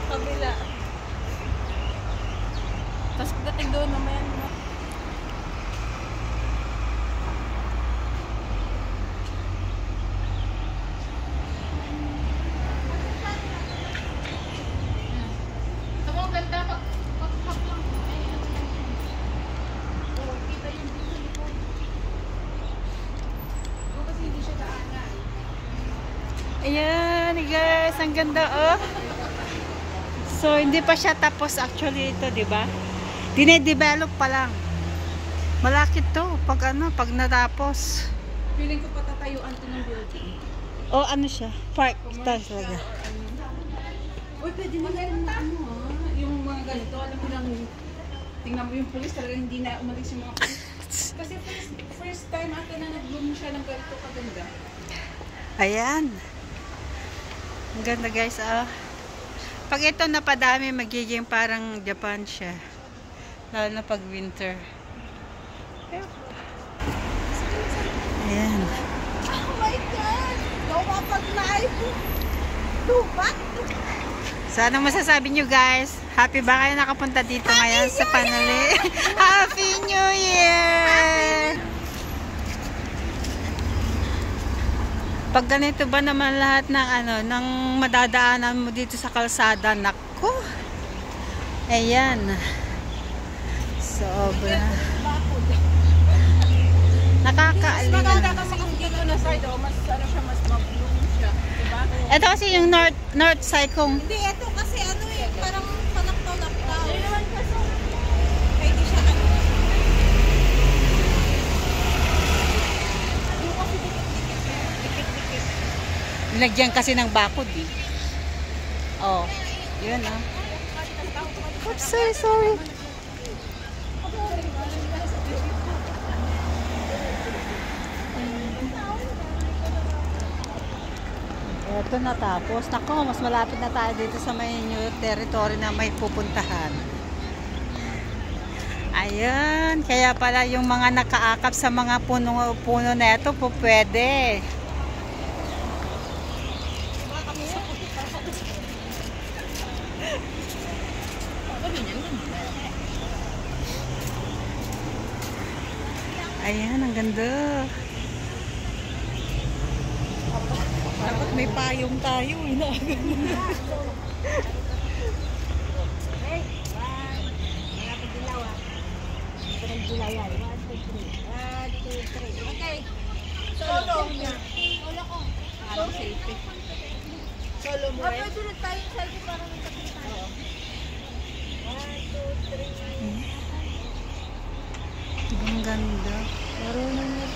Kabila. Tapos pagdating doon naman. Ayan guys, ang ganda oh. So hindi pa siya tapos actually ito, 'di ba? Dine-develop pa lang. Malaki 'to pag pag natapos. Feeling ko patatayuan 'to ng building. Oh, ano siya? Park talaga. Uy, pwede mo na yung mga ganito, alam mo lang, tingnan mo yung pulis, talaga hindi na umalis yung mga pulis. Kasi first time ata na nag-bloom siya ng ganito kaganda. Ayan. Ang ganda guys, ah. Pag ito napadami, magiging parang Japan siya. Lalo na pag winter. Ayan. Oh my God! Gawa pag-live! Lupa! So, anong masasabi nyo guys? Happy ba kayo nakapunta dito ngayon sa Panali? Happy New Year! Pag ganito ba naman lahat ng ng madadaanan mo dito sa kalsada, nako. Ayan. Sobra. Nakakaalala. Maganda kasi kung dito na side, mas siya, mas mag-bloom siya. Diba? Ito kasi yung north side kong. Hindi, ito kasi parang panaktaw-naktaw. Hindi naman kasi. Pwede siya Nilagyan kasi ng bakod eh. Oh, yun ah. Oops, sorry. Ito natapos. Nako, mas malapit na tayo dito sa may new territory na may pupuntahan. Ayan, kaya pala yung mga nakaakap sa mga puno na ito po pwede. Ayan, ang ganda. dapat may payong tayo. Okay. Solo. Solo ko. Solo selfie. Solo mo. Pwede na tayo selfie para magkakita tayo. 1, 2, 3. Ang ganda. Marunong na.